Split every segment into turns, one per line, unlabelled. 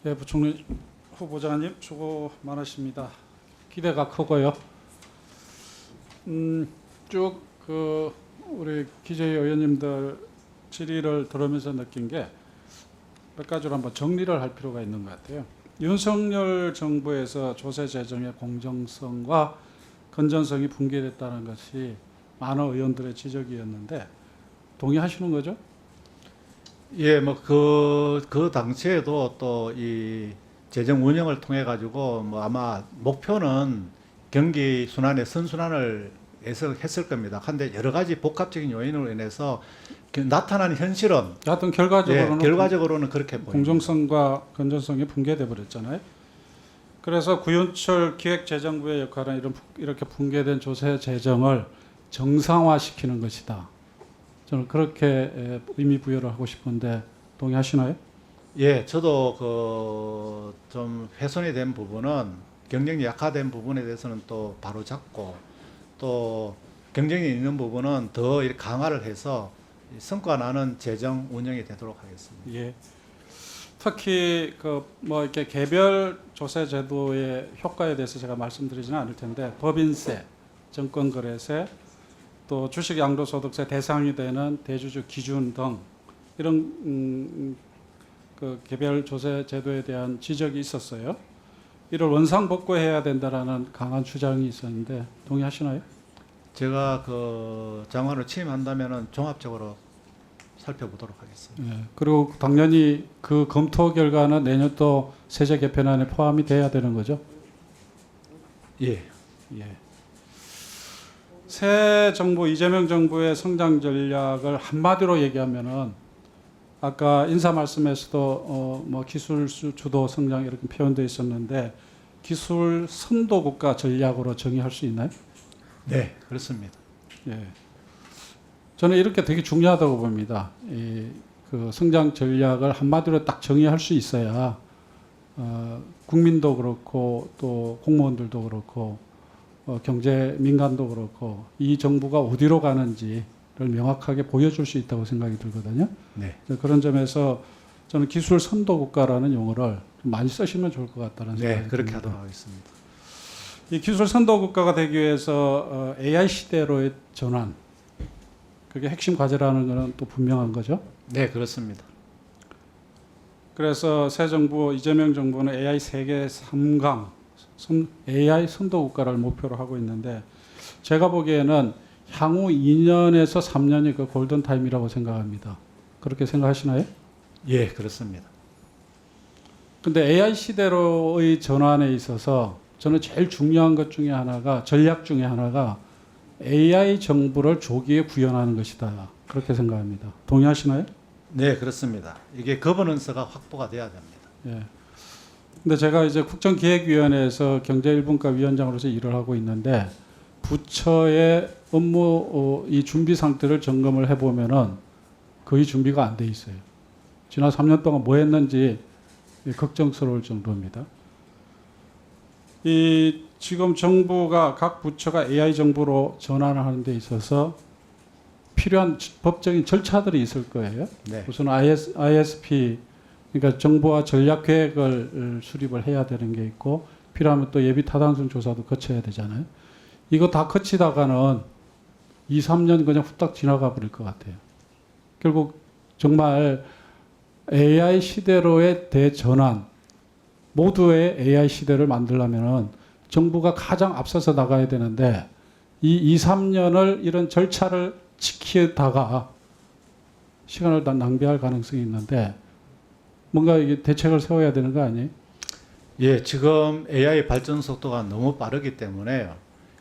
예, 부총리 후보자님 수고 많으십니다. 기대가 크고요. 쭉 우리 기재위 의원님들 질의를 들으면서 느낀 게 몇 가지로 한번 정리를 할 필요가 있는 것 같아요. 윤석열 정부에서 조세 재정의 공정성과 건전성이 붕괴됐다는 것이 많은 의원들의 지적이었는데 동의하시는 거죠?
예, 뭐 그 당시에도 또 이 재정 운영을 통해 가지고 뭐 아마 목표는 경기 순환의 선순환을 했을 겁니다. 근데 여러 가지 복합적인 요인으로 인해서 나타난 현실은
하여튼 결과적으로는
결과적으로는 그렇게 보입니다.
공정성과 건전성이 붕괴돼 버렸잖아요. 그래서 구윤철 기획재정부의 역할은 이렇게 붕괴된 조세 재정을 정상화시키는 것이다. 저는 그렇게 의미 부여를 하고 싶은데 동의하시나요?
예, 저도 좀 훼손이 된 부분은 경쟁력이 약화된 부분에 대해서는 또 바로 잡고 또 경쟁이 있는 부분은 더 이렇게 강화를 해서 성과 나는 재정 운영이 되도록 하겠습니다.
예. 특히 뭐 이렇게 개별 조세 제도의 효과에 대해서 제가 말씀드리지는 않을 텐데 법인세, 증권거래세, 또 주식 양도소득세 대상이 되는 대주주 기준 등 이런 그 개별 조세 제도에 대한 지적이 있었어요. 이를 원상복구해야 된다라는 강한 주장이 있었는데 동의하시나요?
제가 장관으로 취임한다면은 종합적으로 살펴보도록 하겠습니다.
예. 그리고 당연히 그 검토 결과는 내년도 세제 개편안에 포함이 돼야 되는 거죠.
예.
예. 새 정부 이재명 정부의 성장 전략을 한마디로 얘기하면은 아까 인사 말씀에서도 뭐 기술 주도 성장 이렇게 표현되어 있었는데 기술 선도 국가 전략으로 정의할 수 있나요?
네, 그렇습니다.
예. 저는 이렇게 되게 중요하다고 봅니다. 그 성장 전략을 한마디로 딱 정의할 수 있어야 국민도 그렇고 또 공무원들도 그렇고 경제 민간도 그렇고 이 정부가 어디로 가는지를 명확하게 보여줄 수 있다고 생각이 들거든요.
네.
그런 점에서 저는 기술 선도 국가라는 용어를 좀 많이 쓰시면 좋을 것 같다는 생각이
네, 그렇게
듭니다.
하도록 하겠습니다.
이 기술 선도 국가가 되기 위해서 AI 시대로의 전환, 그게 핵심 과제라는 것은 또 분명한 거죠.
네, 그렇습니다.
그래서 새 정부 이재명 정부는 AI 세계 3강 AI 선도 국가를 목표로 하고 있는데 제가 보기에는 향후 2년에서 3년이 그 골든 타임이라고 생각합니다. 그렇게 생각하시나요?
예, 그렇습니다.
근데 AI 시대로의 전환에 있어서 저는 제일 중요한 것 중에 하나가 전략 중에 하나가 AI 정부를 조기에 구현하는 것이다. 그렇게 생각합니다. 동의하시나요?
네, 그렇습니다. 이게 거버넌스가 확보가 돼야 됩니다.
예. 근데 제가 이제 국정기획위원회에서 경제1분과 위원장으로서 일을 하고 있는데 부처의 업무 이 준비 상태를 점검을 해보면은 거의 준비가 안 돼 있어요. 지난 3년 동안 뭐 했는지 걱정스러울 정도입니다. 이 지금 정부가 각 부처가 AI 정부로 전환을 하는 데 있어서 필요한 법적인 절차들이 있을 거예요.
네.
우선 ISP 그러니까 정부와 전략 계획을 수립을 해야 되는 게 있고 필요하면 또 예비 타당성 조사도 거쳐야 되잖아요. 이거 다 거치다가는 2, 3년 그냥 후딱 지나가 버릴 것 같아요. 결국 정말 AI 시대로의 대전환, 모두의 AI 시대를 만들려면은 정부가 가장 앞서서 나가야 되는데 이 2, 3년을 이런 절차를 지키다가 시간을 다 낭비할 가능성이 있는데 뭔가 이게 대책을 세워야 되는 거 아니에요?
예, 지금 AI 발전 속도가 너무 빠르기 때문에요.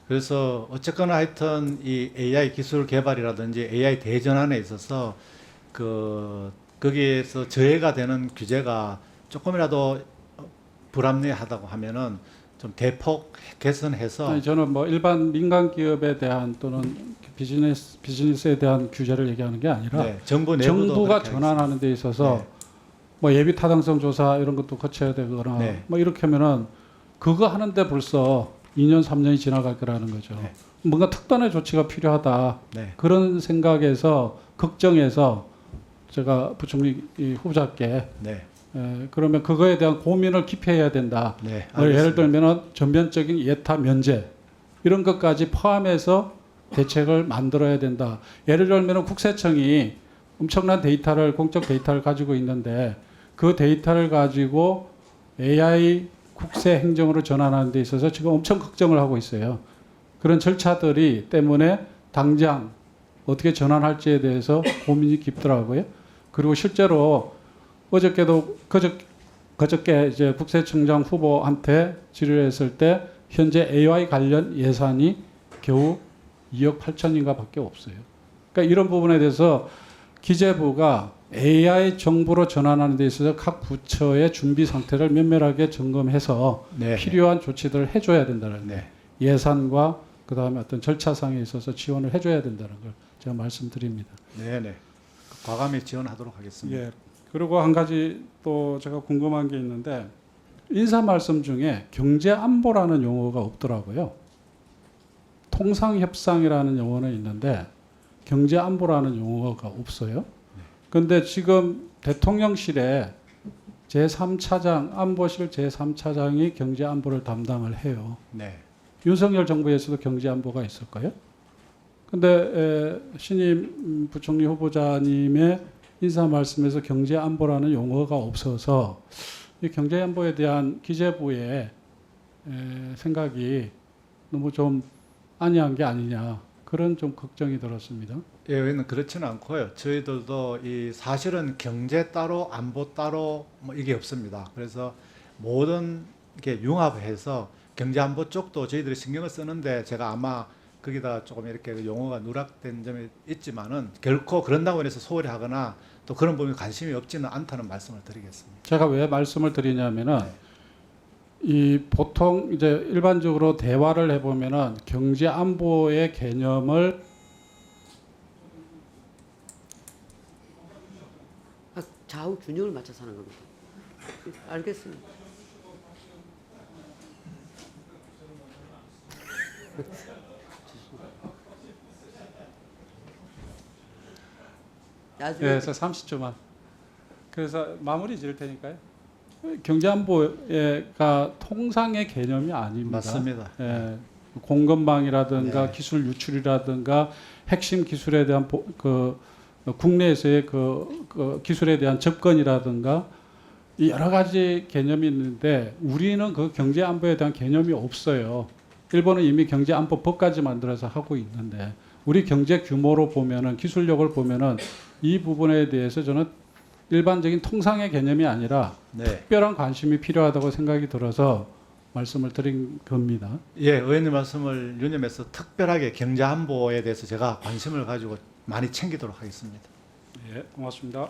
그래서 어쨌거나 하여튼 이 AI 기술 개발이라든지 AI 대전환에 있어서 거기에서 저해가 되는 규제가 조금이라도 불합리하다고 하면은 좀 대폭 개선해서
아니, 저는 뭐 일반 민간 기업에 대한 또는 비즈니스에 대한 규제를 얘기하는 게 아니라
네, 정부 내부도
정부가
그렇게
전환하는 데 있어서
네.
뭐 예비 타당성 조사 이런 것도 거쳐야 되거나
네.
뭐 이렇게 하면은 그거 하는데 벌써 2년 3년이 지나갈 거라는 거죠.
네.
뭔가 특단의 조치가 필요하다.
네.
그런 생각에서 걱정해서 제가 부총리 후보자께
네.
그러면 그거에 대한 고민을 깊이 해야 된다.
네,
예를
알겠습니다.
들면은 전면적인 예타 면제 이런 것까지 포함해서 대책을 만들어야 된다. 예를 들면은 국세청이 엄청난 데이터를 공적 데이터를 가지고 있는데 그 데이터를 가지고 AI 국세 행정으로 전환하는 데 있어서 지금 엄청 걱정을 하고 있어요. 그런 절차들이 때문에 당장 어떻게 전환할지에 대해서 고민이 깊더라고요. 그리고 실제로 어저께도 그저께 이제 국세청장 후보한테 질의했을 때 현재 AI 관련 예산이 겨우 2억 8천인가 밖에 없어요. 그러니까 이런 부분에 대해서 기재부가 AI 정보로 전환하는 데 있어서 각 부처의 준비 상태를 면밀하게 점검해서
네.
필요한 조치들을 해줘야 된다는
네.
예산과 그 다음에 어떤 절차상에 있어서 지원을 해줘야 된다는 걸 제가 말씀드립니다.
네, 네. 과감히 지원하도록 하겠습니다.
예. 그리고 한 가지 또 제가 궁금한 게 있는데 인사 말씀 중에 경제 안보라는 용어가 없더라고요. 통상협상이라는 용어는 있는데 경제 안보라는 용어가 없어요. 그런데 지금 대통령실에 제3차장 안보실 제3차장이 경제 안보를 담당을 해요.
네.
윤석열 정부에서도 경제 안보가 있을까요? 근데 신임 부총리 후보자님의 인사 말씀에서 경제 안보라는 용어가 없어서 이 경제 안보에 대한 기재부의 생각이 너무 좀 안이한 게 아니냐 그런 좀 걱정이 들었습니다.
예, 왜냐면 그렇지는 않고요. 저희들도 이 사실은 경제 따로 안보 따로 뭐 이게 없습니다. 그래서 모든 게 융합해서 경제 안보 쪽도 저희들이 신경을 쓰는데 제가 아마 거기다 조금 이렇게 용어가 누락된 점이 있지만은 결코 그런다고 해서 소홀히 하거나 또 그런 부분에 관심이 없지는 않다는 말씀을 드리겠습니다.
제가 왜 말씀을 드리냐면은 이 보통 이제 일반적으로 대화를 해보면은 경제 안보의 개념을
좌우 균형을 맞춰서 하는 겁니다. 알겠습니다. 나중에
그래서 30초만. 그래서 마무리 지을 테니까요. 경제안보가 통상의 개념이 아닙니다.
맞습니다.
예, 공급망이라든가
네.
기술 유출이라든가 핵심 기술에 대한 국내에서의 그 기술에 대한 접근이라든가 이 여러 가지 개념이 있는데 우리는 그 경제안보에 대한 개념이 없어요. 일본은 이미 경제안보법까지 만들어서 하고 있는데 우리 경제 규모로 보면은 기술력을 보면은 이 부분에 대해서 저는 일반적인 통상의 개념이 아니라
네.
특별한 관심이 필요하다고 생각이 들어서 말씀을 드린 겁니다.
예, 의원님 말씀을 유념해서 특별하게 경제 안보에 대해서 제가 관심을 가지고 많이 챙기도록 하겠습니다.
예, 고맙습니다.